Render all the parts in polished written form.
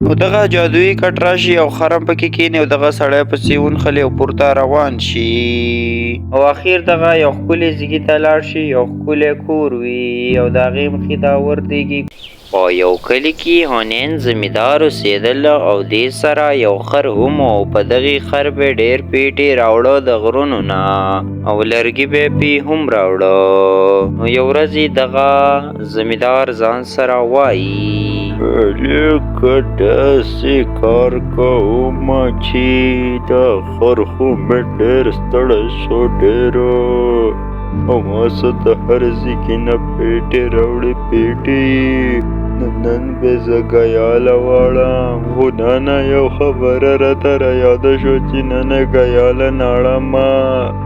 نو دغه جادويي کټ راشي او خرم پکې کښېني او دغه سړی پسې ونښلي او پورته روان شي او اخر دغه یو ښکلي ځیګي ته لاړ شي، یو ښکلی کور وي او د هغې مخې ته وردېږي. په یو کلي کې هونین زمیندار اوسېدل او دې سره یو خر هم و. په دغې خر به ډېر پیټې راوړه د غرونو نه او لرګي به پې هم راوړه. نو یو ورځ دغه زمیندار ځان سره وایي که داسې کار کومه چې دا خر خو مې ډېر ستړی شو ډېر او ما څه د هر ځای نه پیټې راوړې پیټې نن به زه ګیاله واړم. خو نه یو خبره راته رایاده شو چې نن ګیاله ناړم.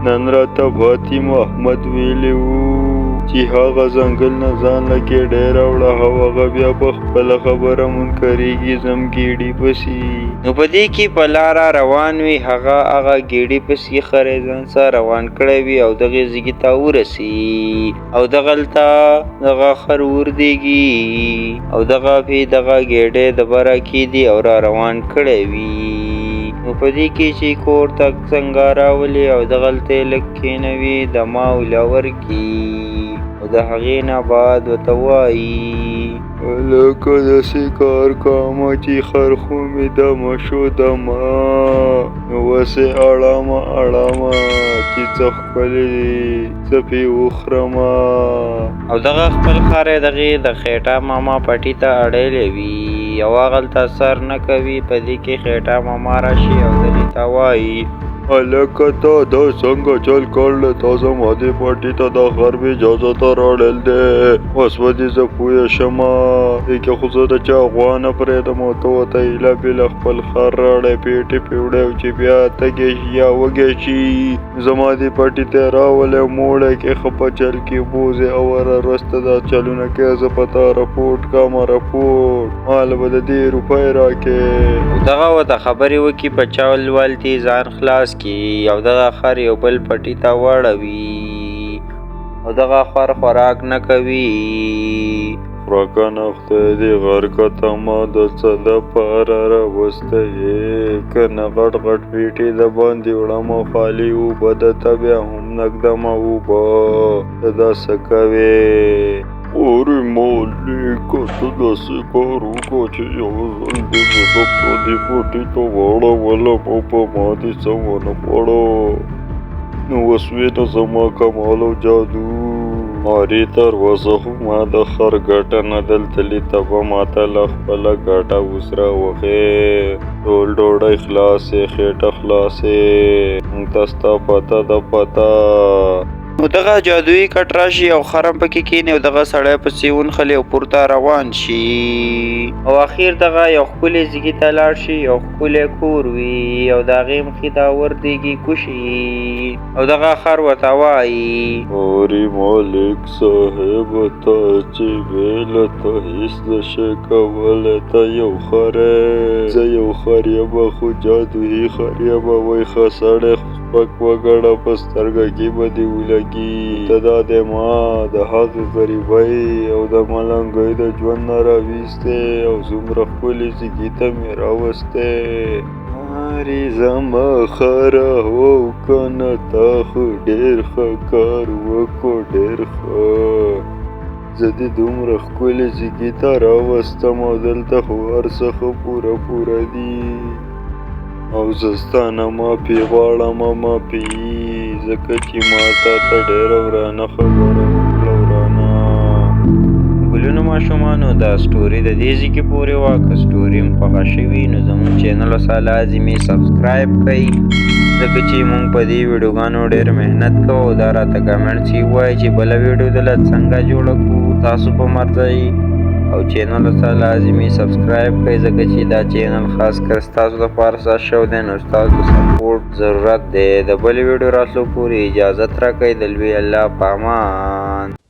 نن راته فاطمه محمد ویلي وو چې هغه ځنګل نه ځان له ګېډۍ راوړه او هغه بیا په خپله خبره منکرېږي ځم ګېډۍ پسې. نو په دې کې په لاره روان وي هغه ګېډۍ پسې خر یې ځان سره روان کړی وي او دغې ځیګي ته ورسي او دغلته دغه خر وردېږي او دغه پې دغه ګېډۍ د بره کېږدي او را روان کړی وي. نو په دې کې چې کور ته څنګه راولي او دغلته یې لږ کښېنوي دمه اوله ورکړي او د هغې نه بعد ورته وایي لکه داسې کار کومه چې خر خو مې دمه شو دمه نو وسې اړمه چې څه ښکلی دی څه پې وخورمه. او دغه خپل خر یې دغې د خېټه ماما پټي ته اړیلی وي او هغلته سر نه کوي. په دې کې خېټه ماما راشي او دغې ته وایي هلکه تا دا څنګه چل کړلی تا زما دې پټي ته دا خر بې اجازته راوړل دی. اوس به دې زه پوه شمه دې کې خو زه د چا غوا نه پرېږدم او ته ورته هیله بېله خپل خر راوړی پیټې پې وړی او چې بیا تږی شي یا وږی شي زما دې پټي ته یې راولئ موړی کې ښه په چل کې بوځې او وروسته دا چلونه کوې زه په تا رپورټ کومه رپورټ مال به د دې روپۍ راکړې. دغه ورته خبرې وکړي په چل ول دې ځان خلاص او دغه خر یو بل پټي ته واړوي او دغه خر خوراک نه کوي. خوراکه نه خدای دې غرقته ما د څه دپاره راوستی یې که نه غټ پیټې د باندې وړم او خالي اوبه درته بیا هم نږدمه اوبه ته دا څه کوې. ارې مالکه ته داسې کار وکړه چې یو ځل دې زه د پردي پټي ته واړولم او په ما دې څه ونه خوړه نو وسوې د زما کمال او جادو. هرې تر اوسه خو ما د خر ګټه نه دلته لیده به ماته له خپله ګټه اوس راوښې. ټول ډوډۍ خلاصې خېټه خلاصې موږ ته ستا پته ده پته. نو دغه جادويي کټ راشي او خرم پکې کښېني او دغه سړی پسې ونښلي او پورته روان شي او اخر دغه یو ښکلي ځیګي ته لاړ شي، یو ښکلی کور وي او د هغې مخې ته وردېږي کوشي او دغه خر ورته وایي ارې مالک صاحب ته چې ویله ته هېڅ نشې کولی ته یو خر زه یو خر یمه خو جادويي خر یمه وایي ښه سړی سپک وګڼه په سترګه کې به دې ولګي ته دا د ما د هغې غریبۍ او د ملنګۍ د ژوند نه راویستی او څومره ښکلي ځیګي ته مې راوستی. ارې زما خره هو که نه تا خو ډېر ښه کار وکړو ډېر ښه زه دې دومره ښکلي ځیګي ته راوستم او دلته خو هر څه ښه پوره دي او زه ستا نه معافي غواړم معافي ځکه چې ما تا ته ډېره ورانه خبره وکړه ورانه. ګلونو ماشومانو دا سټوري د دې ځای کې پورې وه. که سټوري مو خوښه شوي نو زموږ چینل سره لازمي سبسکرایب کړئ ځکه چې موږ په دې ویډیوګانو ډېر محنت کوو او دا راته کمنټس کې ووایئ چې بله ویډیو دله څنګه جوړه کړو تاسو په مرضی او چینل سره لازمي سبسکرایب کړئ ځکه چې دا چینل خاص کر ستاسو لپاره ساز شوی دی نو ستاسو د سپورټ ضرورت دی. د بلې ویډیو راتلو پورې اجازت راکړئ. د لوی الله په امان.